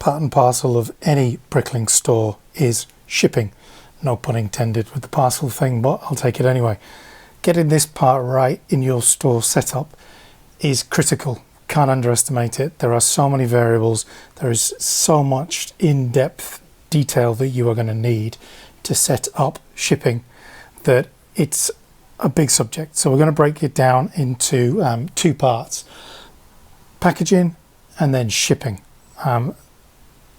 part and parcel of any Bricklink store is shipping. No pun intended with the parcel thing, but I'll take it anyway. Getting this part right in your store setup is critical. Can't underestimate it. There are so many variables. There is so much in-depth detail that you are going to need to set up shipping that it's a big subject. So we're going to break it down into two parts: packaging and then shipping.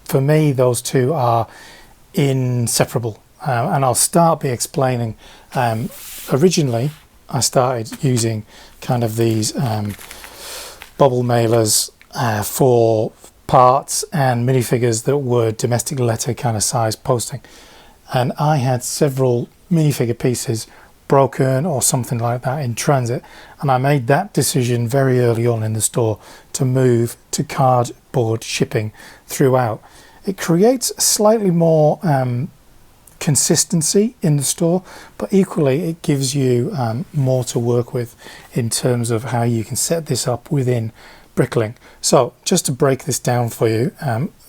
For me, those two are inseparable, and I'll start by explaining. Originally, I started using kind of these bubble mailers for parts and minifigures that were domestic letter kind of size posting, and I had several minifigure pieces broken or something like that in transit, and I made that decision very early on in the store to move to cardboard shipping throughout. It creates slightly more consistency in the store, but equally it gives you more to work with in terms of how you can set this up within Bricklink. So just to break this down for you,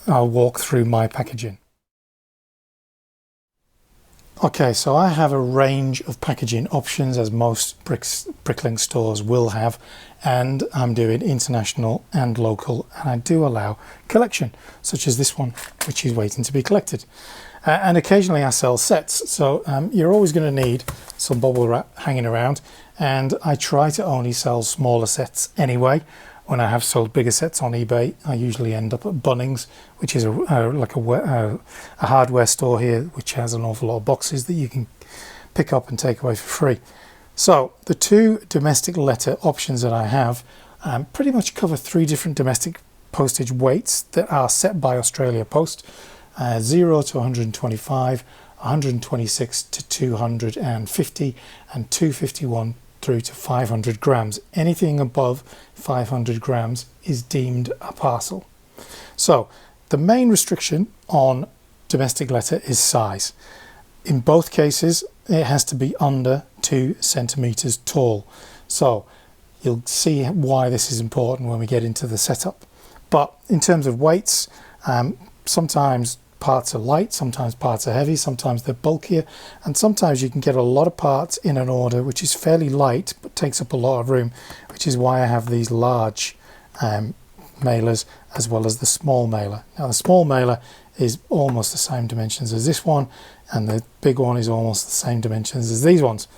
I'll walk through my packaging. Okay, so I have a range of packaging options, as most Bricklink stores will have, and I'm doing international and local, and I do allow collection, such as this one, which is waiting to be collected. And occasionally I sell sets, so you're always going to need some bubble wrap hanging around, and I try to only sell smaller sets anyway. When I have sold bigger sets on eBay, I usually end up at Bunnings, which is a hardware store here, which has an awful lot of boxes that you can pick up and take away for free. So the two domestic letter options that I have pretty much cover three different domestic postage weights that are set by Australia Post: 0 to 125, 126 to 250, and 251 through to 500 grams. Anything above 500 grams is deemed a parcel. So the main restriction on domestic letter is size. In both cases, it has to be under 2 centimeters tall. So you'll see why this is important when we get into the setup. But in terms of weights, sometimes parts are light, sometimes parts are heavy, sometimes they're bulkier, and sometimes you can get a lot of parts in an order which is fairly light but takes up a lot of room, which is why I have these large mailers as well as the small mailer. Now the small mailer is almost the same dimensions as this one, and the big one is almost the same dimensions as these ones.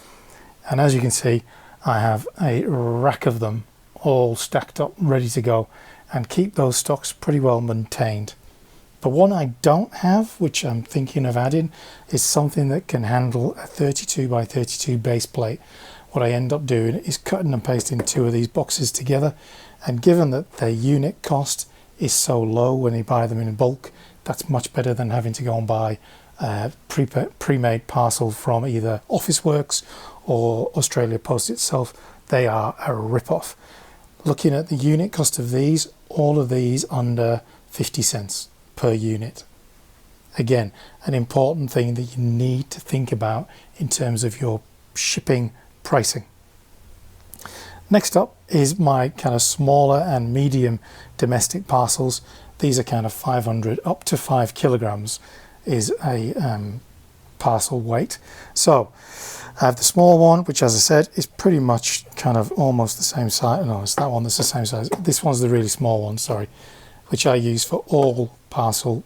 And as you can see, I have a rack of them all stacked up ready to go, and keep those stocks pretty well maintained. The one I don't have, which I'm thinking of adding, is something that can handle a 32 by 32 base plate. What I end up doing is cutting and pasting two of these boxes together, and given that their unit cost is so low when you buy them in bulk, that's much better than having to go and buy a pre-made parcel from either Officeworks or Australia Post itself. They are a rip-off. Looking at the unit cost of these, all of these under 50 cents per unit. Again, an important thing that you need to think about in terms of your shipping pricing. Next up is my kind of smaller and medium domestic parcels. These are kind of 500 up to 5 kilograms is a parcel weight. So I have the small one, which, as I said, is pretty much kind of almost the same size. No, it's that one that's the same size. This one's the really small one, sorry, which I use for all parcel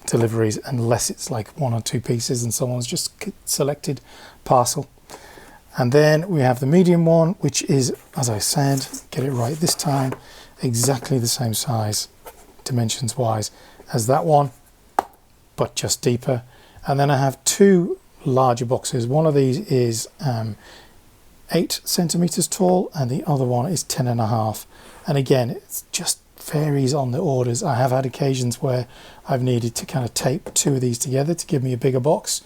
deliveries unless it's like 1 or 2 pieces and someone's just selected parcel. And then we have the medium one, which is, as I said, get it right this time, exactly the same size dimensions wise as that one, but just deeper. And then I have 2 larger boxes. One of these is 8 centimeters tall, and the other one is 10.5. And again, it's just varies on the orders. I have had occasions where I've needed to kind of tape 2 of these together to give me a bigger box.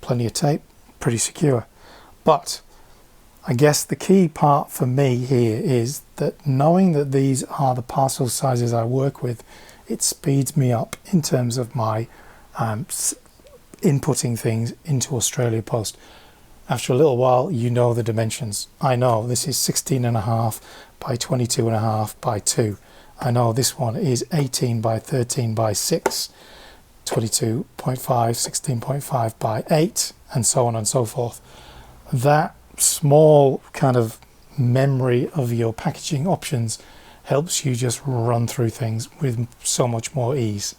Plenty of tape, pretty secure. But I guess the key part for me here is that knowing that these are the parcel sizes I work with, it speeds me up in terms of my inputting things into Australia Post. After a little while, you know the dimensions. I know this is 16.5 by 22.5 by 2. I know this one is 18 by 13 by 6, 22.5, 16.5 by 8, and so on and so forth. That small kind of memory of your packaging options helps you just run through things with so much more ease.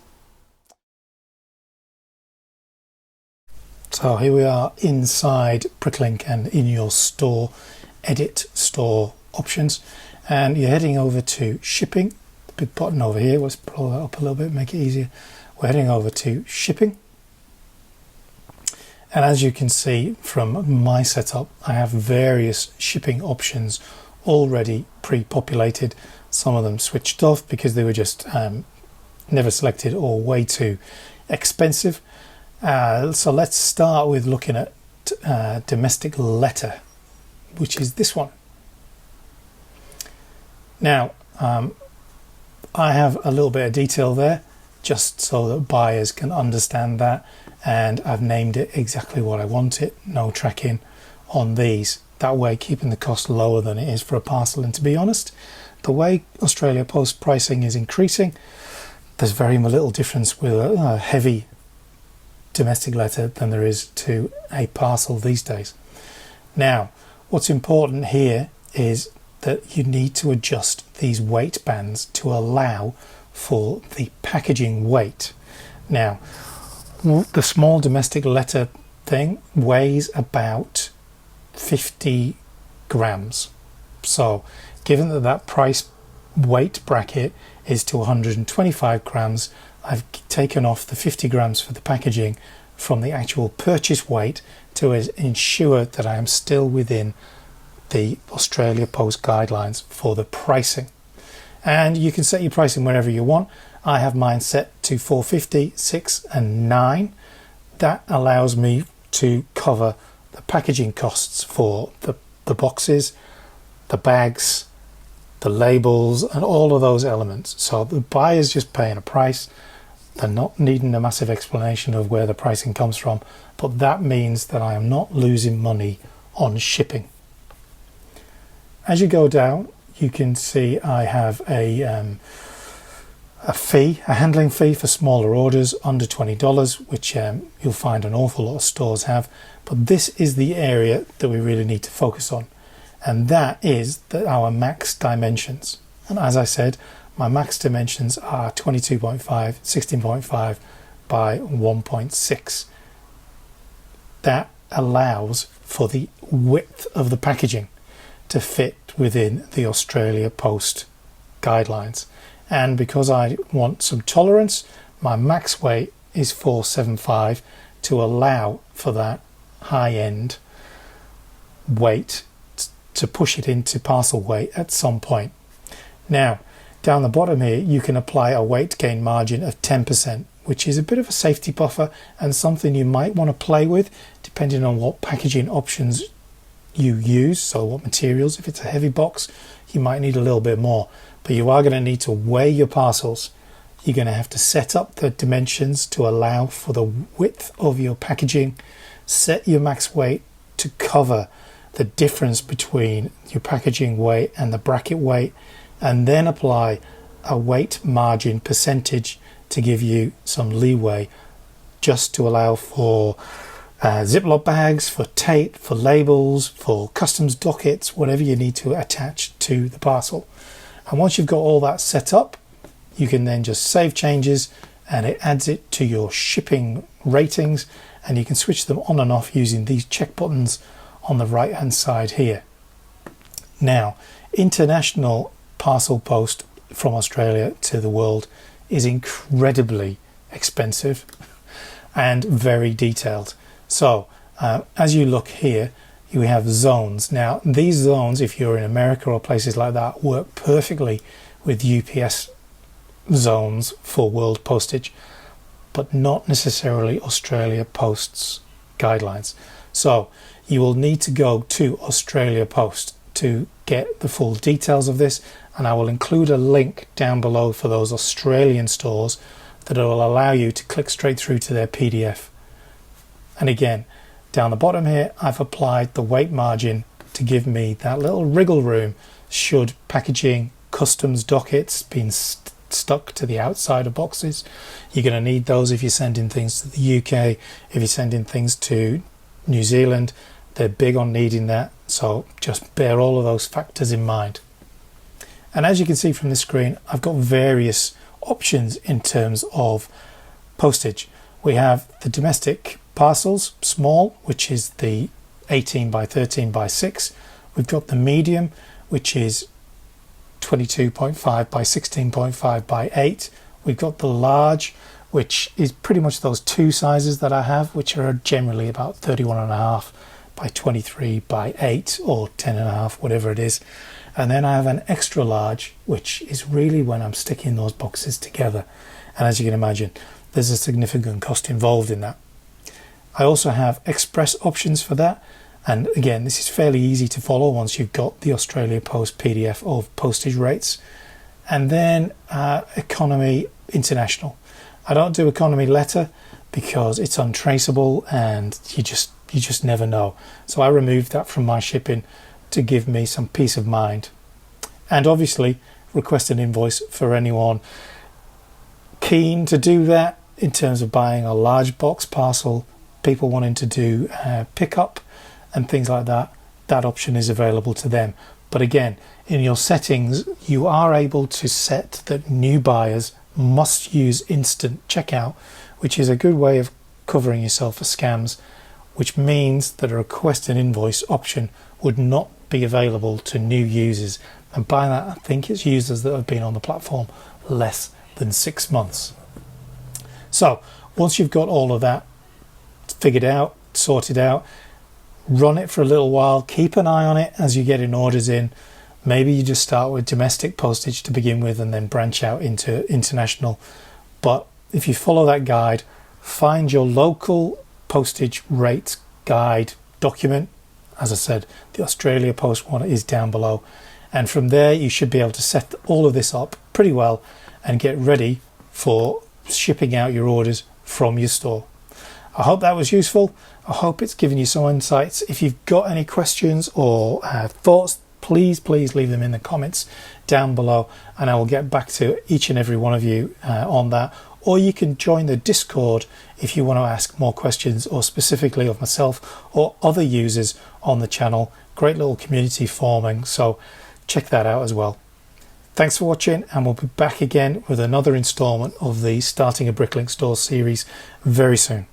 So here we are inside Bricklink and in your store, edit store options, and you're heading over to shipping. The big button over here, let's blow that up a little bit, make it easier. We're heading over to shipping. And as you can see from my setup, I have various shipping options already pre-populated. Some of them switched off because they were just never selected or way too expensive. So let's start with looking at domestic letter, which is this one. Now, I have a little bit of detail there just so that buyers can understand that, and I've named it exactly what I want it, no tracking on these. That way keeping the cost lower than it is for a parcel. And to be honest, the way Australia Post pricing is increasing, there's very little difference with a heavy domestic letter than there is to a parcel these days. Now, what's important here is that you need to adjust these weight bands to allow for the packaging weight. Now, the small domestic letter thing weighs about 50 grams. So given that that price weight bracket is to 125 grams, I've taken off the 50 grams for the packaging from the actual purchase weight to ensure that I am still within the Australia Post guidelines for the pricing. And you can set your pricing wherever you want. I have mine set to 450, 6 and 9. That allows me to cover the packaging costs for the boxes, the bags, the labels and all of those elements. So the buyer's just paying a price. They're not needing a massive explanation of where the pricing comes from, but that means that I am not losing money on shipping. As you go down, you can see I have a handling fee for smaller orders under $20, which you'll find an awful lot of stores have. But this is the area that we really need to focus on, and that is our max dimensions. And as I said, my max dimensions are 22.5, 16.5 by 1.6. That allows for the width of the packaging to fit within the Australia Post guidelines. And because I want some tolerance, my max weight is 475 to allow for that high-end weight to push it into parcel weight at some point. Now, down the bottom here, you can apply a weight gain margin of 10%, which is a bit of a safety buffer and something you might want to play with depending on what packaging options you use. So what materials, if it's a heavy box, you might need a little bit more, but you are going to need to weigh your parcels. You're going to have to set up the dimensions to allow for the width of your packaging, set your max weight to cover the difference between your packaging weight and the bracket weight, and then apply a weight margin percentage to give you some leeway just to allow for Ziploc bags, for tape, for labels, for customs dockets, whatever you need to attach to the parcel. And once you've got all that set up, you can then just save changes and it adds it to your shipping ratings, and you can switch them on and off using these check buttons on the right hand side here. Now, international parcel post from Australia to the world is incredibly expensive and very detailed. So as you look here, you have zones. Now these zones, if you're in America or places like that, work perfectly with UPS zones for world postage, but not necessarily Australia Post's guidelines. So you will need to go to Australia Post to get the full details of this, and I will include a link down below for those Australian stores that will allow you to click straight through to their PDF. And again, down the bottom here, I've applied the weight margin to give me that little wriggle room should packaging customs dockets being stuck to the outside of boxes. You're going to need those if you're sending things to the UK, if you're sending things to New Zealand. They're big on needing that, so just bear all of those factors in mind. And as you can see from the screen, I've got various options in terms of postage. We have the domestic parcels, small, which is the 18 by 13 by 6. We've got the medium, which is 22.5 by 16.5 by 8. We've got the large, which is pretty much those two sizes that I have, which are generally about 31.5 by 23 by 8 or 10.5, whatever it is. And then I have an extra large, which is really when I'm sticking those boxes together. And as you can imagine, there's a significant cost involved in that. I also have express options for that. And again, this is fairly easy to follow once you've got the Australia Post PDF of postage rates. And then economy international. I don't do economy letter because it's untraceable and you just never know. So I removed that from my shipping to give me some peace of mind. And obviously request an invoice for anyone keen to do that in terms of buying a large box parcel, people wanting to do pickup and things like that. That option is available to them. But again, in your settings, you are able to set that new buyers must use instant checkout, which is a good way of covering yourself for scams, which means that a request an invoice option would not be available to new users. And by that, I think it's users that have been on the platform less than 6 months. So once you've got all of that figured out, sorted out, run it for a little while, keep an eye on it as you're getting orders in. Maybe you just start with domestic postage to begin with and then branch out into international. But if you follow that guide, find your local postage rate guide document. As I said, the Australia Post one is down below. And from there, you should be able to set all of this up pretty well and get ready for shipping out your orders from your store. I hope that was useful. I hope it's given you some insights. If you've got any questions or thoughts, please leave them in the comments down below and I will get back to each and every one of you on that. Or you can join the Discord if you want to ask more questions, or specifically of myself or other users on the channel. Great little community forming, so check that out as well. Thanks for watching, and we'll be back again with another installment of the Starting a Bricklink Store series very soon.